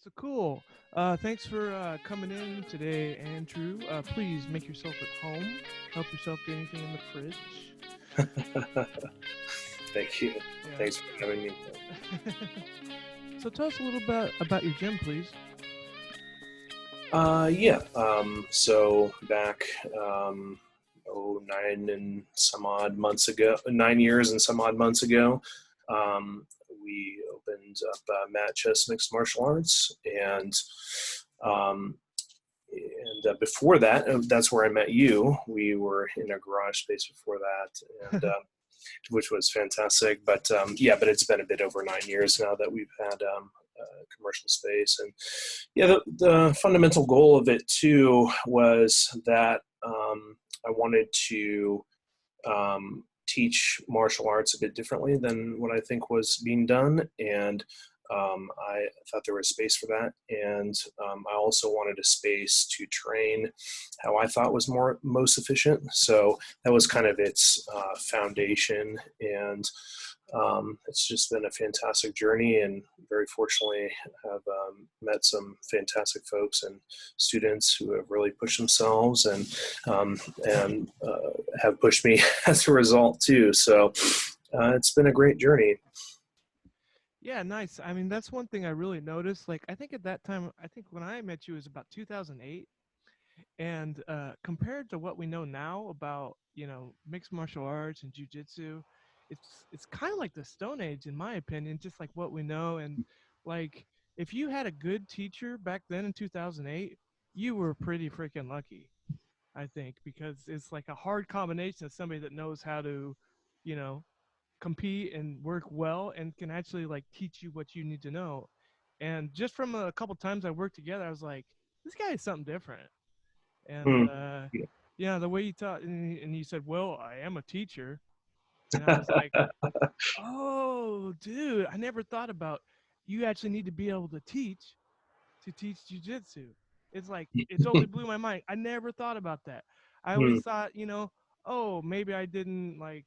So cool. Thanks for coming in today, Andrew. Please make yourself at home. Help yourself get anything in the fridge. Thank you. Yeah. Thanks for having me. So tell us a little bit about your gym, please. Yeah. So back, 9 years and some odd months ago, we opened up Mat Chess Mixed Martial Arts, um, before that, that's where I met you. We were in a garage space before that, and which was fantastic. But but it's been a bit over 9 years now that we've had commercial space. And yeah, the fundamental goal of it too was that I wanted to teach martial arts a bit differently than what I think was being done. And I thought there was space for that. And I also wanted a space to train how I thought was most efficient. So that was kind of its foundation. And it's just been a fantastic journey, and very fortunately have met some fantastic folks and students who have really pushed themselves and have pushed me as a result too. So it's been a great journey. Yeah, nice. I mean, that's one thing I really noticed. Like, I think at that time, I think when I met you it was about 2008, and compared to what we know now about mixed martial arts and jujitsu, it's kind of like the Stone Age in my opinion, just like what we know. And like, if you had a good teacher back then in 2008, you were pretty freaking lucky, I think, because it's like a hard combination of somebody that knows how to, you know, compete and work well and can actually like teach you what you need to know. And just from a couple times I worked together, I was like, this guy is something different. And Mm. yeah, the way you taught, and you said, "Well, I am a teacher," and I was like, "Oh, dude, I never thought about you actually need to be able to teach jujitsu." It's like it totally blew my mind. I never thought about that. I always Mm. thought, oh, maybe I didn't like,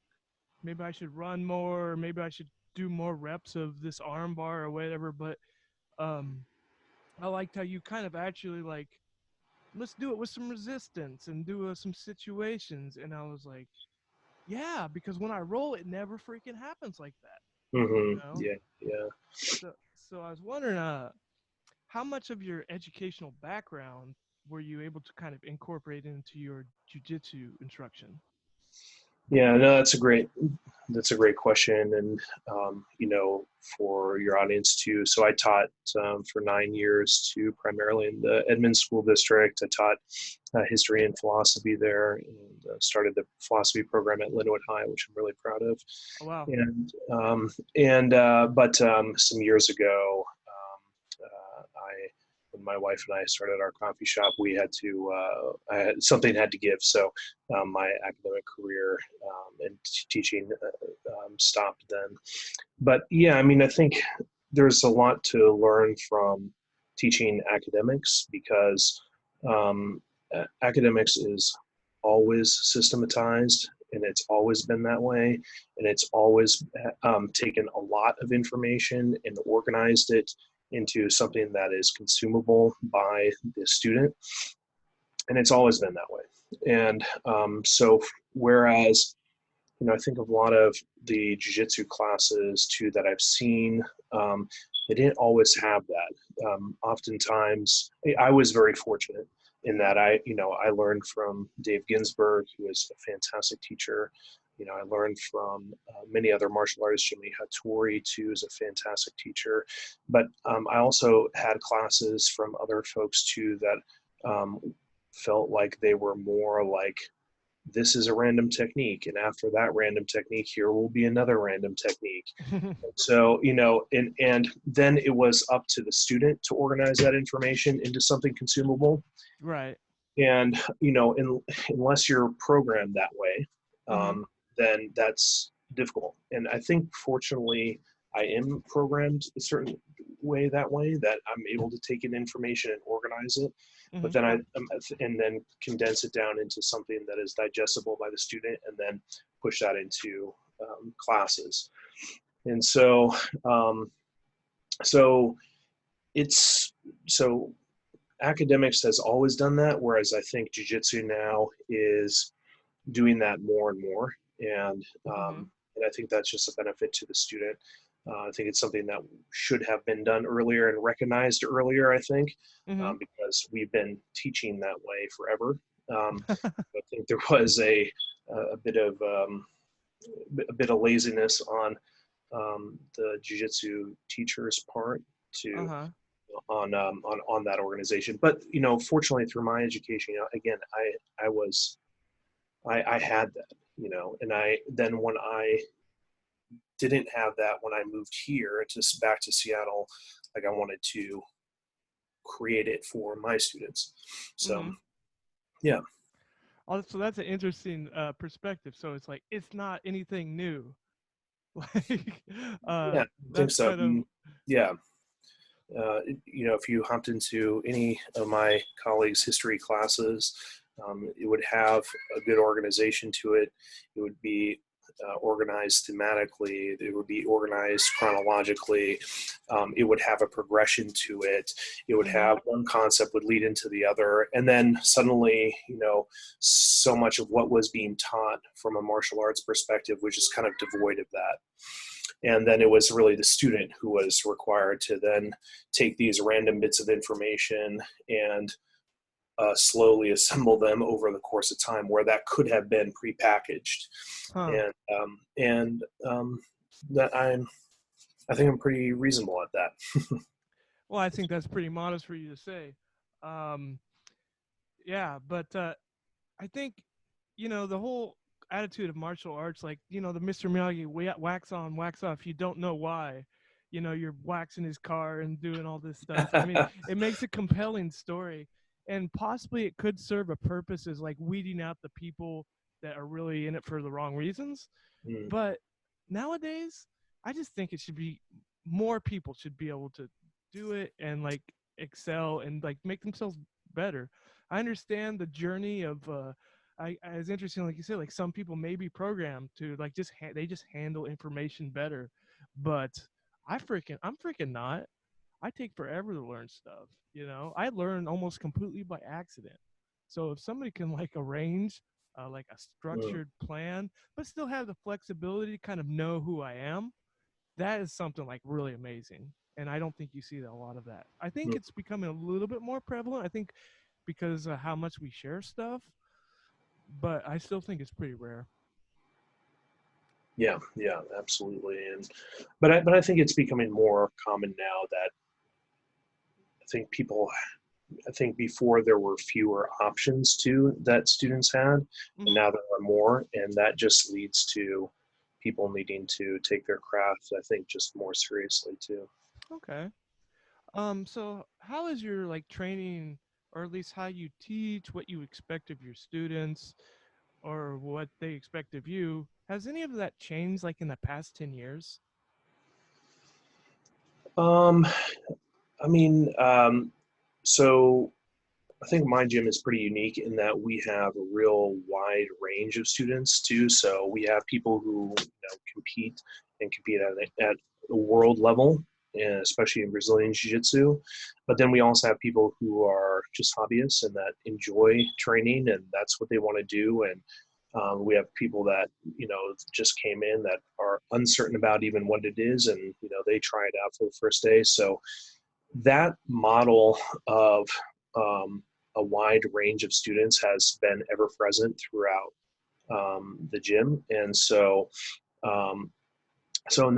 maybe I should run more, or maybe I should do more reps of this arm bar or whatever. But um, I liked how you kind of actually like, let's do it with some resistance and do some situations. And I was like, yeah, because when I roll, it never freaking happens like that, you Hmm. know? Yeah, yeah. So I was wondering, how much of your educational background were you able to kind of incorporate into your jujitsu instruction? Yeah, no, that's a great question. And for your audience too. So I taught for 9 years too, primarily in the Edmond School District. I taught history and philosophy there, and started the philosophy program at Linwood High, which I'm really proud of. Oh, wow. But some years ago, I when my wife and I started our coffee shop, we had to something had to give. So my academic career and teaching stopped then. But yeah, I mean, I think there's a lot to learn from teaching academics, because academics is always systematized, and it's always been that way, and it's always taken a lot of information and organized it into something that is consumable by the student, and it's always been that way. And so whereas I think of a lot of the jiu-jitsu classes too that I've seen, they didn't always have that. Oftentimes, I was very fortunate in that I learned from Dave Ginsburg, who is a fantastic teacher. I learned from many other martial artists. Jimmy Hattori too is a fantastic teacher. But I also had classes from other folks too that felt like they were more like, this is a random technique, and after that random technique, here will be another random technique. So and then it was up to the student to organize that information into something consumable. Right. And unless you're programmed that way, Mm-hmm. then that's difficult. And I think fortunately I am programmed a certain way, that I'm able to take in information and organize it, Mm-hmm. but then and then condense it down into something that is digestible by the student, and then push that into classes. And so, so it's so academics has always done that, whereas I think jujitsu now is doing that more and more, and Mm-hmm. and I think that's just a benefit to the student. I think it's something that should have been done earlier and recognized earlier. I think Mm-hmm. because we've been teaching that way forever. I think there was a bit of a bit of laziness on the jiu-jitsu teacher's part to Uh-huh. on that organization. But fortunately, through my education, again, I had that, and I then when I didn't have that when I moved here to back to Seattle, like I wanted to create it for my students. So Mm-hmm. yeah, Oh, so that's an interesting perspective. So it's like it's not anything new. Like yeah, I think that's so. kind of Yeah, if you hopped into any of my colleagues' history classes, it would have a good organization to it. It would be organized thematically. It would be organized chronologically. It would have a progression to it. It would mm-hmm. have one concept would lead into the other, and then suddenly, so much of what was being taught from a martial arts perspective was just kind of devoid of that. And then it was really the student who was required to then take these random bits of information and slowly assemble them over the course of time, where that could have been prepackaged. Huh. And that I think I'm pretty reasonable at that. Well, I think that's pretty modest for you to say. Um yeah, but I think the whole attitude of martial arts, like the Mr. Miyagi wax on, wax off. You don't know why. You're waxing his car and doing all this stuff. I mean, it makes a compelling story, and possibly it could serve a purpose as like weeding out the people that are really in it for the wrong reasons. Mm, But nowadays, I just think it should be more people should be able to do it and like excel and like make themselves better. I understand the journey of it's interesting, like you said, like some people may be programmed to like they just handle information better, but I'm freaking not. I take forever to learn stuff. I learn almost completely by accident. So if somebody can like arrange like a mm, structured plan, but still have the flexibility to kind of know who I am, that is something like really amazing. And I don't think you see a lot of that. I think mm. it's becoming a little bit more prevalent. I think because of how much we share stuff, but I still think it's pretty rare. Yeah, yeah, absolutely. But I think it's becoming more common now that I think people I think before there were fewer options too that students had, and Hmm. now there are more, and that just leads to people needing to take their craft, I think, just more seriously too. Okay. So how is your like training, or at least how you teach, what you expect of your students, or what they expect of you? Has any of that changed like in the past 10 years? Um, I mean, so I think my gym is pretty unique in that we have a real wide range of students too. So we have people who compete and compete at a world level, and especially in Brazilian Jiu-Jitsu. But then we also have people who are just hobbyists and that enjoy training and that's what they want to do. And we have people that just came in that are uncertain about even what it is, and they try it out for the first day. So that model of a wide range of students has been ever present throughout the gym, and um, so in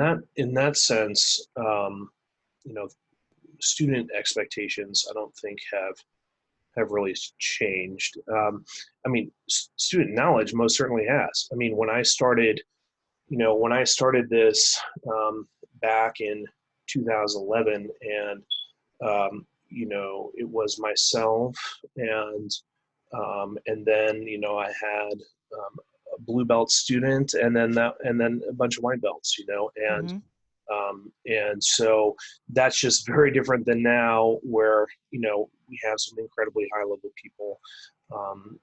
that sense, you know, student expectations I don't think have really changed. I mean, student knowledge most certainly has. I mean, when I started this back in 2011, it was myself and then I had a blue belt student, and then a bunch of white belts, and Mm-hmm. And so that's just very different than now, where, we have some incredibly high level people.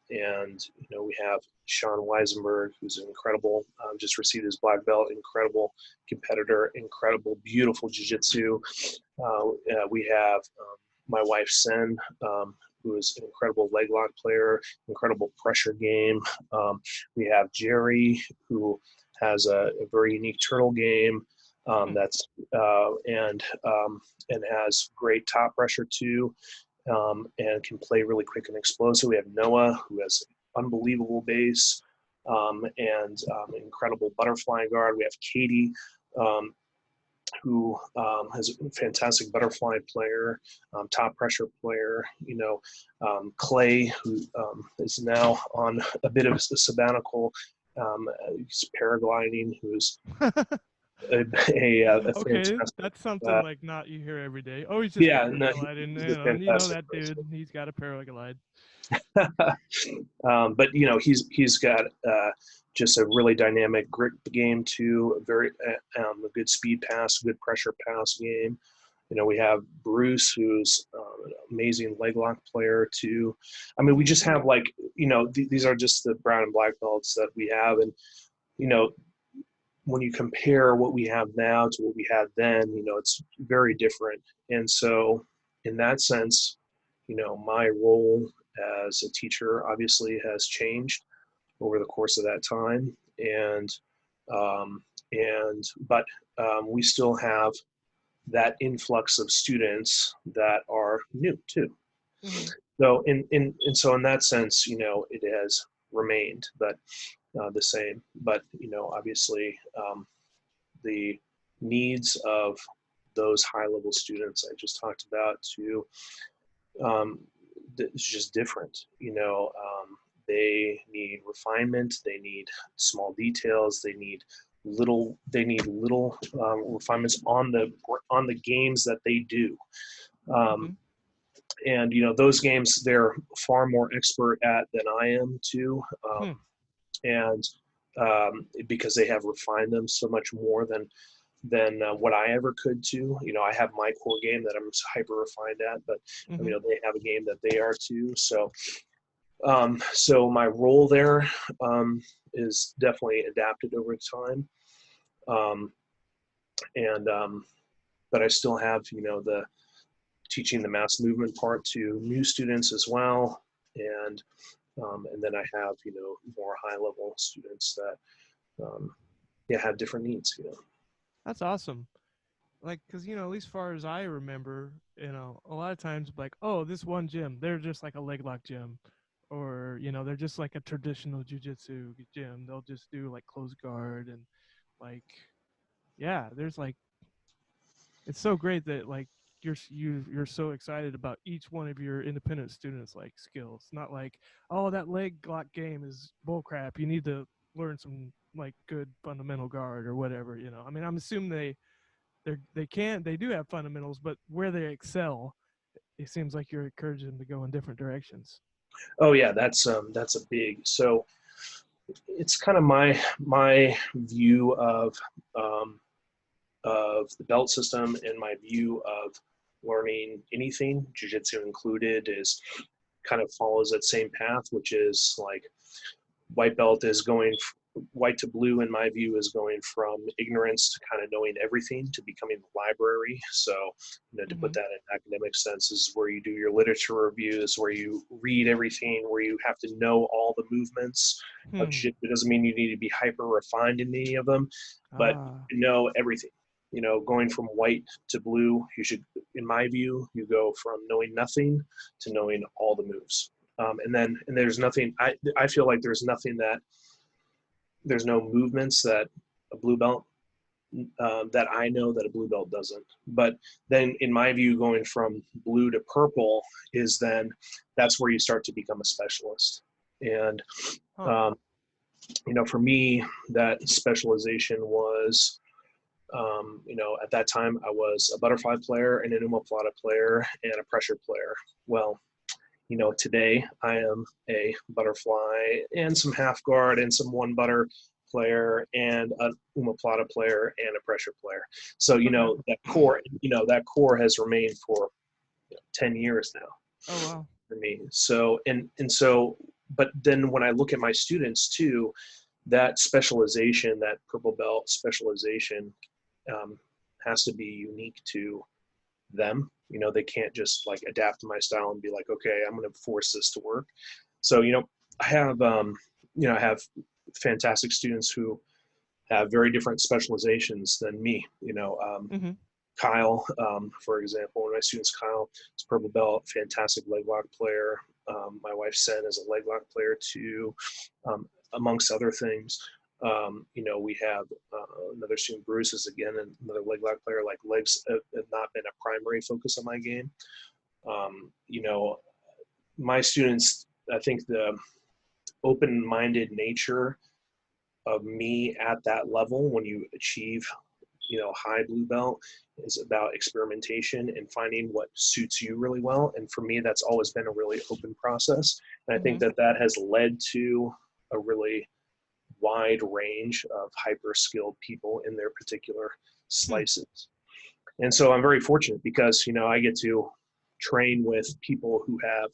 And, we have Sean Weisenberg, who's incredible, just received his black belt, incredible competitor, incredible, beautiful jiu-jitsu. We have my wife, Sen, who is an incredible leg lock player, incredible pressure game. We have Jerry, who has a very unique turtle game. That's and has great top pressure too, and can play really quick and explosive. We have Noah, who has unbelievable base, and incredible butterfly guard. We have Katie, who has a fantastic butterfly player, top pressure player. Clay, who is now on a bit of a sabbatical. He's paragliding, who's a Okay, fantastic. that's something like not you hear every day. Oh, he's just Yeah, no, paragliding. he's a You know fantastic that dude. person. He's got a paraglide. But he's got just a really dynamic grip game too. A good speed pass, good pressure pass game. We have Bruce, who's an amazing leg lock player too. I mean, we just have these are just the brown and black belts that we have, and when you compare what we have now to what we had then, it's very different. And so, in that sense, my role as a teacher obviously has changed over the course of that time, but we still have that influx of students that are new too. Mm-hmm. So in that sense, it has remained, but the same. But obviously, the needs of those high level students I just talked about to it's just different. They need refinement. They need small details. They need little refinements on the games that they do. Mm-hmm. And those games they're far more expert at than I am too. Hmm. And because they have refined them so much more than what I ever could to. I have my core game that I'm hyper refined at, but Mm-hmm. they have a game that they are too. So, so my role there is definitely adapted over time, and but I still have the teaching the mass movement part to new students as well, and then I have more high level students that have different needs. That's awesome. Like, cause at least far as I remember, a lot of times like, oh, this one gym, they're just like a leg lock gym, or they're just like a traditional jujitsu gym. They'll just do like close guard and like, yeah, there's like, it's so great that like you're so excited about each one of your independent students like skills. Not like, oh, that leg lock game is bullcrap. You need to learn some like good fundamental guard or whatever. I mean, I'm assuming they do have fundamentals, but where they excel, it seems like you're encouraging them to go in different directions. Oh yeah, that's a big. So it's kind of my view um, of the belt system, and my view of learning anything, jiu-jitsu included, is kind of follows that same path, which is like white belt is going white to blue, in my view, is going from ignorance to kind of knowing everything to becoming the library. So to put Mm-hmm. that in academic sense, is where you do your literature reviews, where you read everything, where you have to know all the movements of Hmm. shit. It doesn't mean you need to be hyper refined in any of them, but Ah. you know everything. Going from white to blue, you should, in my view, you go from knowing nothing to knowing all the moves. And there's nothing, I feel like there's no movements that a blue belt that I know that a blue belt doesn't. But then, in my view, going from blue to purple is then that's where you start to become a specialist. And Huh. um, for me, that specialization was, at that time I was a butterfly player, and an omoplata player, and a pressure player. Well, today I am a butterfly and some half guard and some one butter player and an omoplata player and a pressure player. So, Okay. that core has remained for 10 years now Oh wow. for me. So, but then when I look at my students too, that specialization, that purple belt specialization, um, has to be unique to them. They can't just like adapt to my style and be like, okay, I'm going to force this to work. So, I have, I have fantastic students who have very different specializations than me. Mm-hmm. Kyle, for example, one of my students, Kyle, is purple belt, fantastic leg lock player. My wife, Sen, is a leg lock player too, amongst other things. We have another student, Bruce, is again another leg lock player. Like legs have not been a primary focus of my game. My students, I think the open-minded nature of me at that level when you achieve high blue belt is about experimentation and finding what suits you really well. And for me, that's always been a really open process. And I Mm-hmm. think that has led to a really wide range of hyper skilled people in their particular Hmm. slices. And so I'm very fortunate because, I get to train with people who have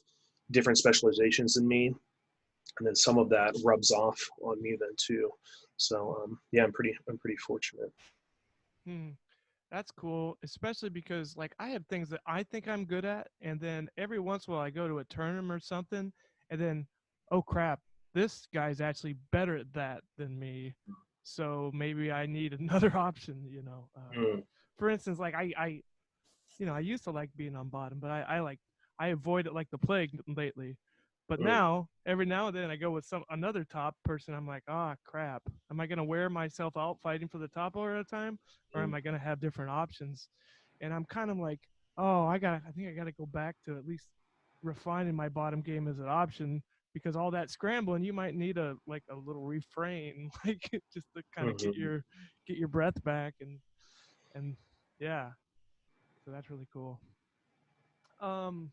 different specializations than me. And then some of that rubs off on me then too. So yeah, I'm pretty fortunate. Hmm. That's cool, especially because like I have things that I think I'm good at, and then every once in a while I go to a tournament or something, and then oh crap, this guy's actually better at that than me, so maybe I need another option. Mm, For instance, like I used to like being on bottom, but I avoid it like the plague lately. But mm, now, every now and then, I go with some another top person. I'm like, ah, crap. Am I gonna wear myself out fighting for the top all the time, or am mm, I gonna have different options? And I'm kind of like, oh, I think I gotta go back to at least refining my bottom game as an option because all that scrambling, you might need a little refrain, like just to kind of mhm. get your breath back and yeah. So that's really cool. Um,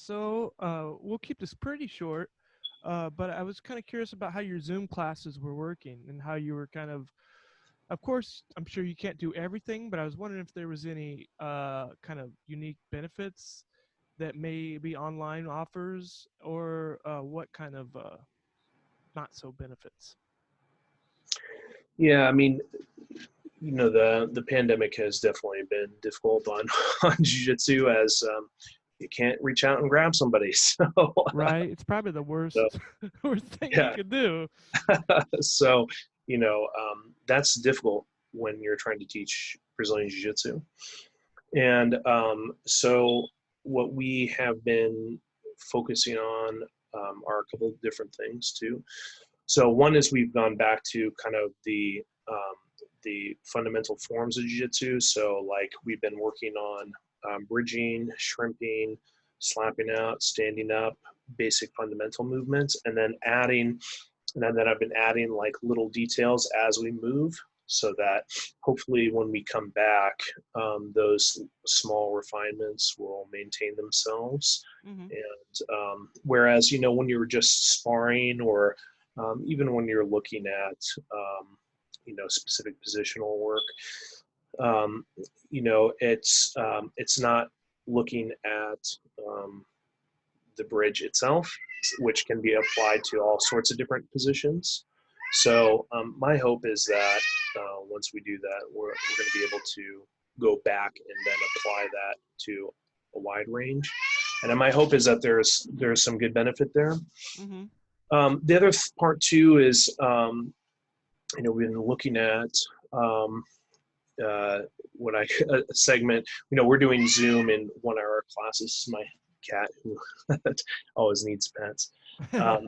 we'll keep this pretty short. But I was kind of curious about how your Zoom classes were working and how you were of course, I'm sure you can't do everything, but I was wondering if there was any kind of unique benefits that maybe online offers or what kind of not so benefits. Yeah, I mean, the pandemic has definitely been difficult on on jiu-jitsu as you can't reach out and grab somebody. Right? It's probably the So worst worst thing you yeah, could do. so that's difficult when you're trying to teach Brazilian jiu-jitsu. And so what we have been focusing on are a couple of different things too. So one is we've gone back to kind of the fundamental forms of jiu-jitsu. So like we've been working on bridging, shrimping, slapping out, standing up, basic fundamental movements, and then I've been adding like little details as we move so that hopefully when we come back, those small refinements will maintain themselves. Hmm. And whereas, when you're just sparring or even when you're looking at, specific positional work, um, it's not looking at the bridge itself, which can be applied to all sorts of different positions. So my hope is that once we do that, we're going to be able to go back and then apply that to a wide range. And then my hope is that there's some good benefit there. Hmm. The other part too is we've been looking at uh, what I a segment. We're doing Zoom in 1 hour classes. My cat who always needs pets. Um,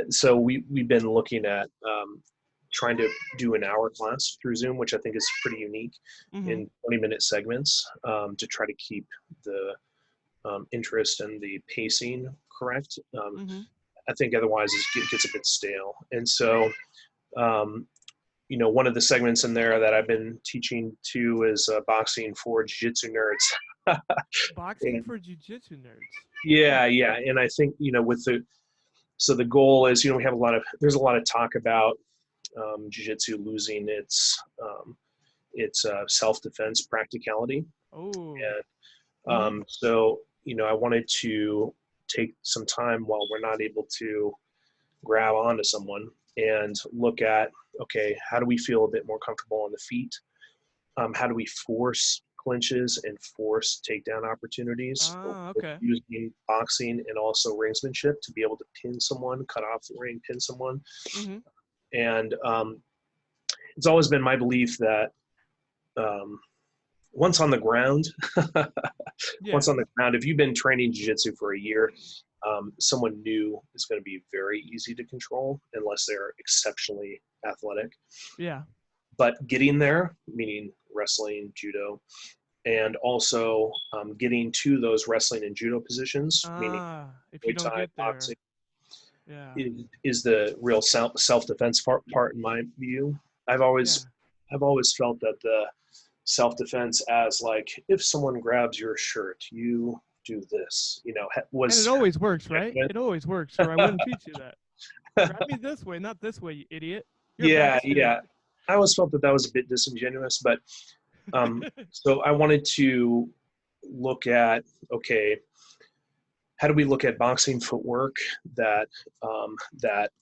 so we've been looking at trying to do an hour class through Zoom, which I think is pretty unique Hmm. in 20-minute segments to try to keep the interest and the pacing correct. Hmm. I think otherwise it gets a bit stale. And so, um, one of the segments in there that I've been teaching to is boxing for jiu-jitsu nerds. Boxing And for jujitsu nerds. Huh. yeah, yeah. And I think, with the goal is, we have there's a lot of talk about jiu-jitsu losing its self-defense practicality. Oh. And Mm-hmm. so, I wanted to take some time while we're not able to grab onto someone and look at, okay, how do we feel a bit more comfortable on the feet? How do we force clinches and force takedown opportunities, Ah, okay. using boxing and also ringsmanship to be able to pin someone, cut off the ring, pin someone. Mm-hmm. And it's always been my belief that um, once on the ground, once Yeah. on the ground, if you've been training jiu-jitsu for a year, someone new is going to be very easy to control unless they're exceptionally athletic. Yeah. But getting there, meaning wrestling, judo, and also getting to those wrestling and judo positions, meaning Ah, if you Muay don't Thai, get boxing, there. Yeah. is the real self-defense part in my view. I've Yeah. always I've always felt that the self-defense as like, if someone grabs your shirt, you do this, And it was always works, right? legitimate. It always works, or I wouldn't teach you that. Grab me this way, not this way, you idiot. Your Yeah, back's good. yeah. I always felt that was a bit disingenuous, but so I wanted to look at, okay, how do we look at boxing footwork that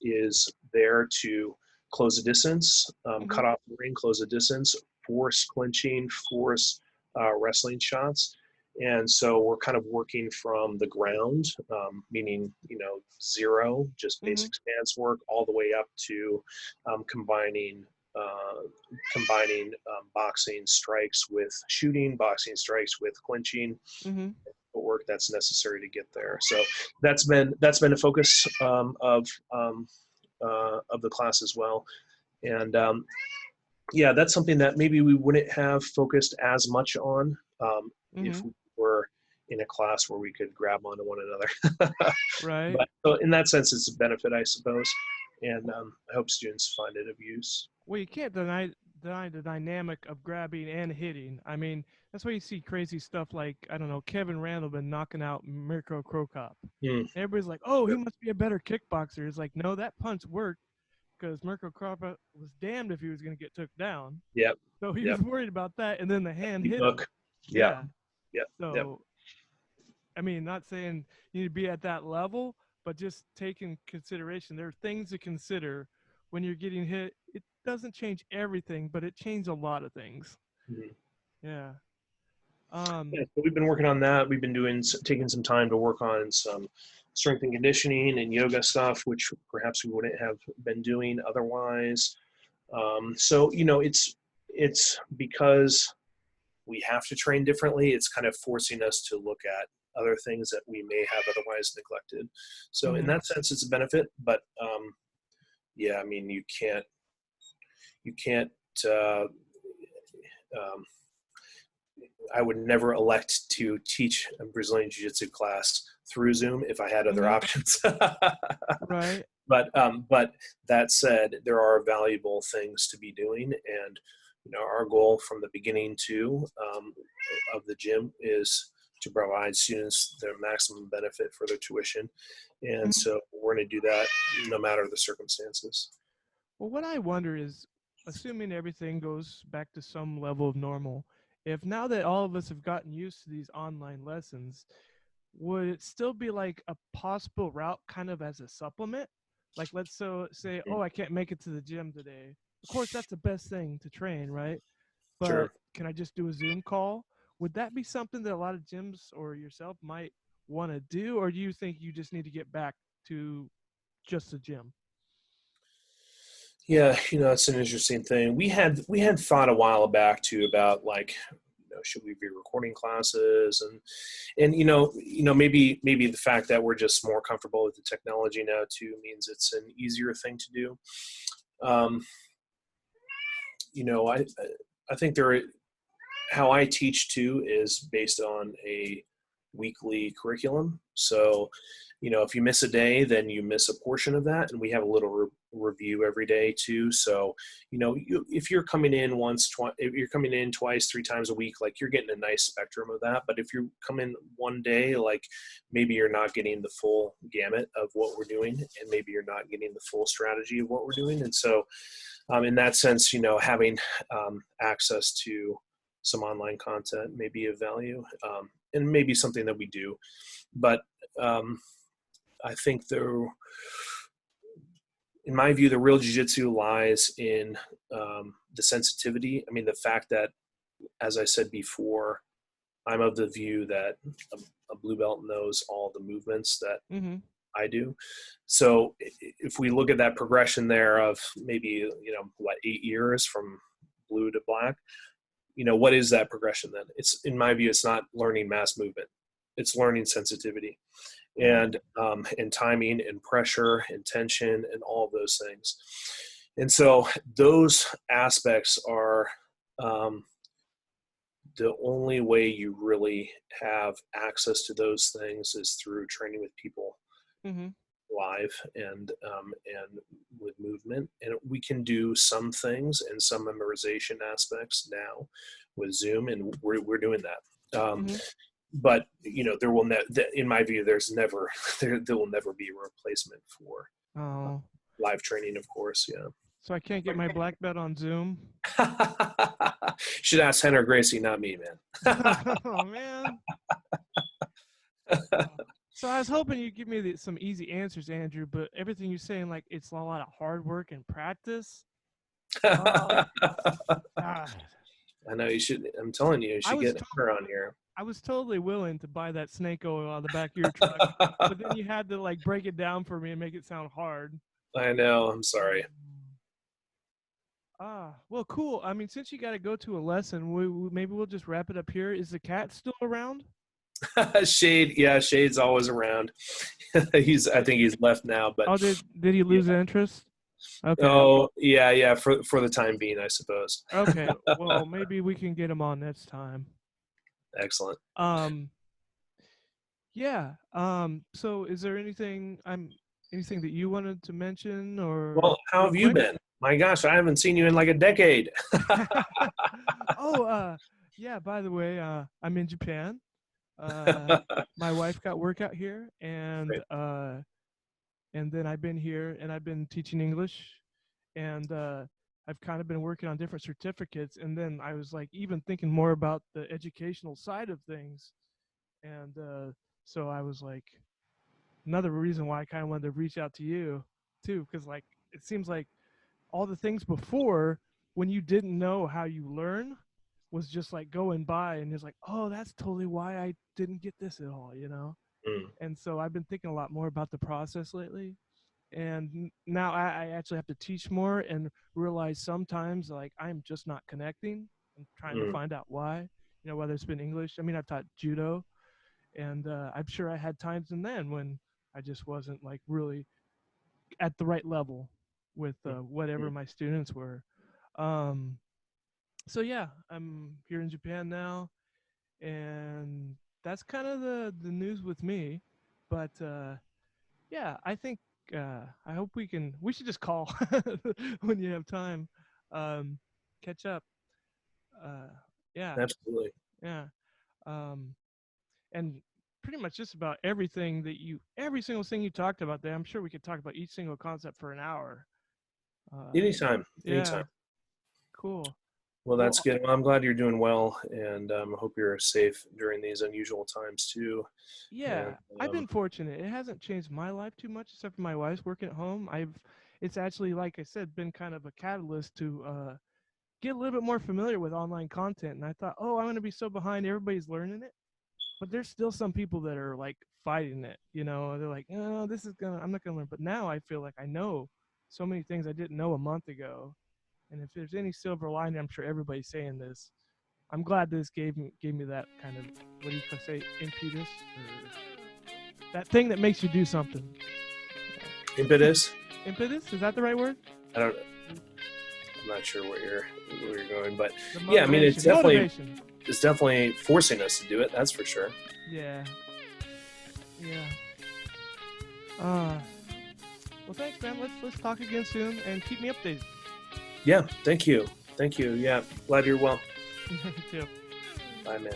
is there to close a distance, Mm-hmm. cut off the ring, close a distance, force clinching, force wrestling shots. And so we're kind of working from the ground, meaning, zero, just Mm-hmm. basic stance work, all the way up to combining boxing strikes with shooting, boxing strikes with clinching, Mm-hmm. work that's necessary to get there. So that's been a focus of the class as well. And yeah, that's something that maybe we wouldn't have focused as much on if Mm-hmm. we were in a class where we could grab onto one another. Right. But so in that sense, it's a benefit, I suppose. And I hope students find it of use. Well, you can't deny the dynamic of grabbing and hitting. I mean, that's why you see crazy stuff like, I don't know, Kevin Randall been knocking out Mirko Krokop. Mm, Everybody's like, "Oh, he yep, must be a better kickboxer." It's like, no, that punch worked because Mirko Krokop was damned if he was going to get took down. yep, So he was yep. worried about that, and then the hand hit him. Hook. Yep, Yeah. yep, yep. So I mean, not saying you need to be at that level, but just take in consideration there are things to consider when you're getting hit. It doesn't change everything, but it changes a lot of things. Mhm. Yeah. Yeah, Um. so we've been working on that. We've been taking some time to work on some strength and conditioning and yoga stuff, which perhaps we wouldn't have been doing otherwise. So it's because we have to train differently. It's kind of forcing us to look at other things that we may have otherwise neglected. So in Mhm. that sense, it's a benefit. But yeah, I mean, you can't. Uh, um, I would never elect to teach a Brazilian Jiu-Jitsu class through Zoom if I had other Mhm. options. Right. but that said, there are valuable things to be doing, and our goal from the beginning of the gym is to provide students their maximum benefit for their tuition, and Mhm. so we're going to do that no matter the circumstances. Well, what I wonder is, assuming everything goes back to some level of normal, if now that all of us have gotten used to these online lessons, would it still be like a possible route kind of as a supplement? Like let's so say, oh, I can't make it to the gym today. Of course, that's the best thing to train, right? But Sure. can I just do a Zoom call? Would that be something that a lot of gyms or yourself might want to do, or do you think you just need to get back to just a gym? Yeah, it's an interesting thing. We had thought a while back too about, like, should we be recording classes, and maybe the fact that we're just more comfortable with the technology now too means it's an easier thing to do. Um, I think how I teach too is based on a weekly curriculum. So, if you miss a day, then you miss a portion of that. And we have a little review every day too. So, if you're coming in if you're coming in twice, 3 times a week, like you're getting a nice spectrum of that. But if you come in one day, like maybe you're not getting the full gamut of what we're doing, and maybe you're not getting the full strategy of what we're doing. And so, in that sense, having access to some online content may be of value, and maybe something that we do. But I think in my view, the real jiu-jitsu lies in the sensitivity. I mean, the fact that, as I said before, I'm of the view that a blue belt knows all the movements that I do. So if we look at that progression there of maybe, 8 years from blue to black, what is that progression then? It's, in my view, it's not learning mass movement. It's learning sensitivity and timing and pressure and tension and all of those things. And so those aspects are the only way you really have access to those things is through training with people live and with movement. And we can do some things and some memorization aspects now with Zoom, and we're doing that. But there will in my view, there will never be a replacement for live training, of course. Yeah. So I can't get my black belt on Zoom. Should ask Henry Gracie, not me, man. Oh man. So I was hoping you'd give me some easy answers, Andrew, but everything you're saying, like, it's a lot of hard work and practice. God. I know you should. I'm telling you, you should get her on here. I was totally willing to buy that snake oil out of the back of your truck, but then you had to like break it down for me and make it sound hard. I know. I'm sorry. Well, cool. I mean, since you got to go to a lesson, maybe we'll just wrap it up here. Is the cat still around? Shade, yeah, Shade's always around. I think he's left now, but did he lose interest? Okay. Oh, yeah, for the time being, I suppose. Okay. Well, maybe we can get him on next time. Excellent. Yeah. So is there anything that you wanted to mention, or? Well, how have you been? My gosh, I haven't seen you in like a decade. Yeah, by the way, I'm in Japan. My wife got work out here, and then I've been here and I've been teaching English, and I've kind of been working on different certificates, and then I was like even thinking more about the educational side of things, and so I was like, another reason why I kind of wanted to reach out to you too, because like it seems like all the things before, when you didn't know how you learn, was just like going by, and it's like, oh, that's totally why I didn't get this at all, And so I've been thinking a lot more about the process lately, and now I actually have to teach more and realize sometimes like I'm just not connecting and trying to find out why, whether it's been English. I mean, I've taught judo, and I'm sure I had times in then when I just wasn't like really at the right level with whatever my students were. So yeah, I'm here in Japan now, and that's kind of the news with me. But yeah, I think I hope we should just call when you have time, catch up. Yeah, absolutely. Yeah, and pretty much just about every single thing you talked about there. I'm sure we could talk about each single concept for an hour. Anytime. Cool. Well, that's good. Well, I'm glad you're doing well, and I hope you're safe during these unusual times too. Yeah, I've been fortunate. It hasn't changed my life too much, except for my wife's working at home. It's actually, like I said, been kind of a catalyst to get a little bit more familiar with online content. And I thought, oh, I'm going to be so behind. Everybody's learning it. But there's still some people that are like fighting it. They're like, oh, I'm not going to learn. But now I feel like I know so many things I didn't know a month ago. And if there's any silver lining, I'm sure everybody's saying this. I'm glad this gave me that kind of, what do you say, impetus, or that thing that makes you do something. Impetus? Impetus? Is that the right word? I'm not sure where you're going, but yeah, I mean, it's definitely motivation. is definitely forcing us to do it. That's for sure. Yeah. Yeah. Uh, well, thanks, man. Let's talk again soon and keep me updated. Yeah. Thank you. Yeah. Glad you're well. You too. Bye, man.